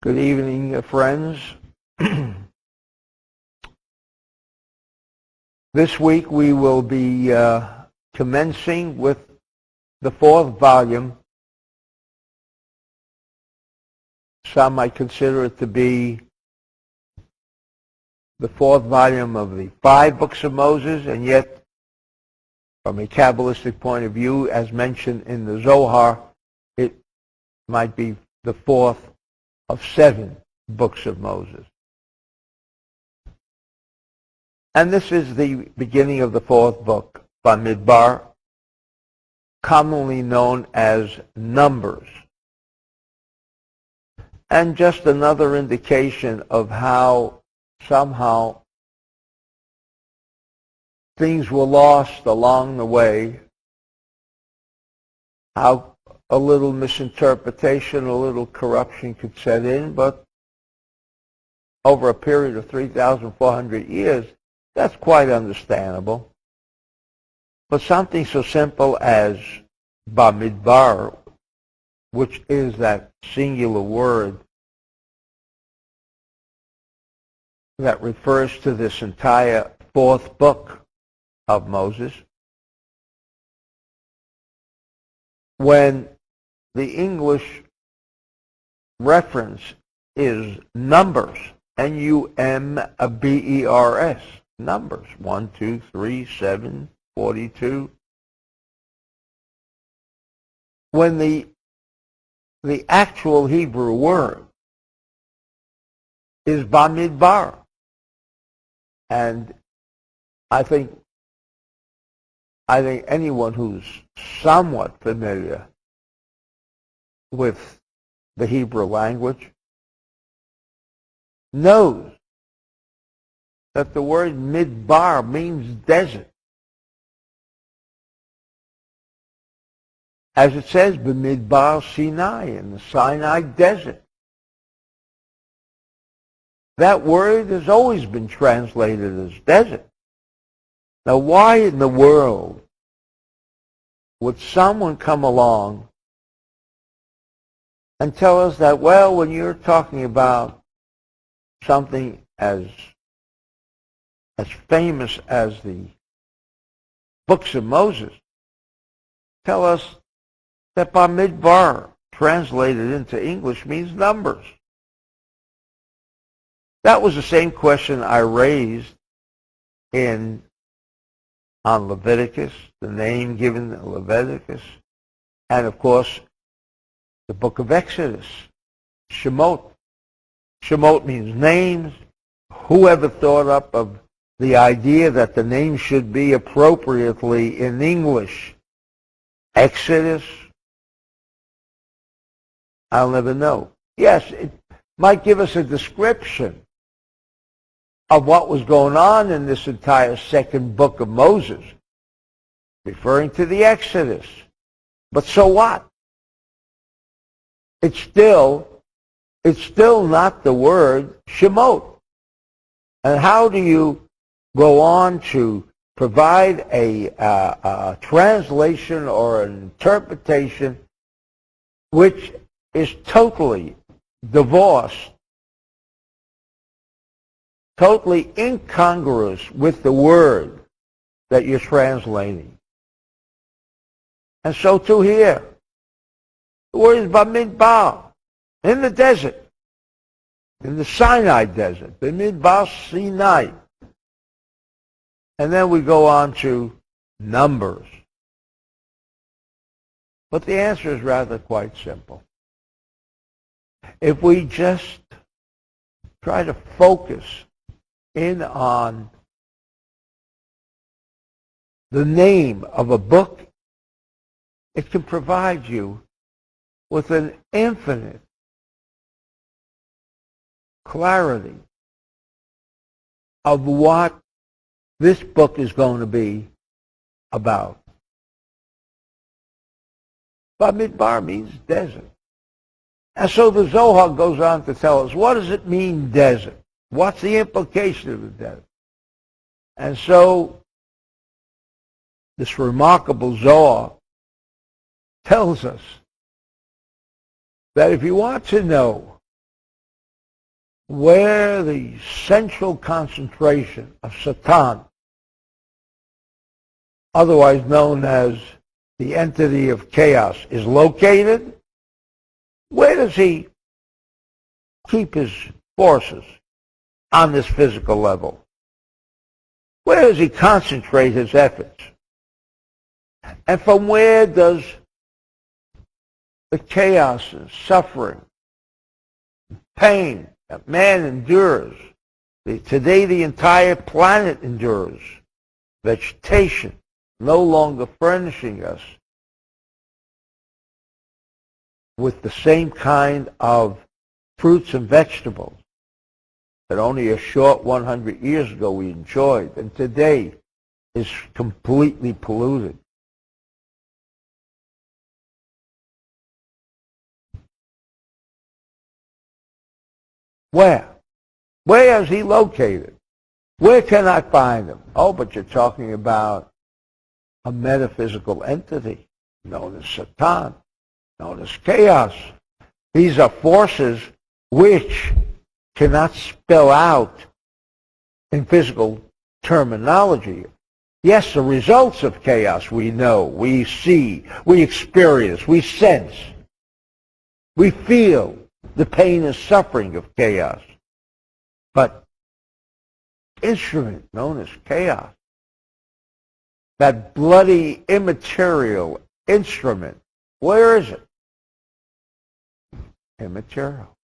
Good evening, friends. This week we will be commencing with the fourth volume. Some might consider it to be the fourth volume of the 5 books of Moses, and yet, from a Kabbalistic point of view, as mentioned in the Zohar, it might be the fourth of 7 books of Moses. And this is the beginning of the fourth book, Bamidbar, commonly known as Numbers. And just another indication of how somehow things were lost along the way, how a little misinterpretation, a little corruption could set in, but over a period of 3,400 years, that's quite understandable. But something so simple as Bamidbar, which is that singular word that refers to this entire fourth book of Moses, when the English reference is numbers, N-U-M-B-E-R-S, numbers, 1, 2, 3, 7, 42. When the actual Hebrew word is Bamidbar. And I think anyone who's somewhat familiar with the Hebrew language knows that the word midbar means desert. As it says, Bamidbar Sinai, in the Sinai desert. That word has always been translated as desert. Now, why in the world would someone come along and tell us that, well, when you're talking about something as famous as the books of Moses, tell us that Bamidbar, translated into English, means numbers? That was the same question I raised on Leviticus, the name given in Leviticus, and of course, the book of Exodus, Shemot. Shemot means names. Whoever thought up of the idea that the name should be appropriately in English? Exodus? I'll never know. Yes, it might give us a description of what was going on in this entire second book of Moses, referring to the Exodus. But so what? It's still not the word Shemot. And how do you go on to provide a translation or an interpretation which is totally divorced, totally incongruous with the word that you're translating? And so too here. The word is Bamidbar, in the desert, in the Sinai desert, Bamidbar Sinai. And then we go on to Numbers. But the answer is rather quite simple. If we just try to focus in on the name of a book, it can provide you with an infinite clarity of what this book is going to be about. Bamidbar means desert. And so the Zohar goes on to tell us, what does it mean, desert? What's the implication of the desert? And so this remarkable Zohar tells us that if you want to know where the central concentration of Satan, otherwise known as the entity of chaos, is located, where does he keep his forces on this physical level? Where does he concentrate his efforts? And from where does the chaos and suffering, pain that man endures, today the entire planet endures, vegetation no longer furnishing us with the same kind of fruits and vegetables that only a short 100 years ago we enjoyed, and today is completely polluted. Where? Where is he located? Where can I find him? Oh, but you're talking about a metaphysical entity known as Satan, known as chaos. These are forces which cannot spell out in physical terminology. Yes, the results of chaos we know, we see, we experience, we sense, we feel the pain and suffering of chaos. But instrument known as chaos, that bloody immaterial instrument, where is it? Immaterial.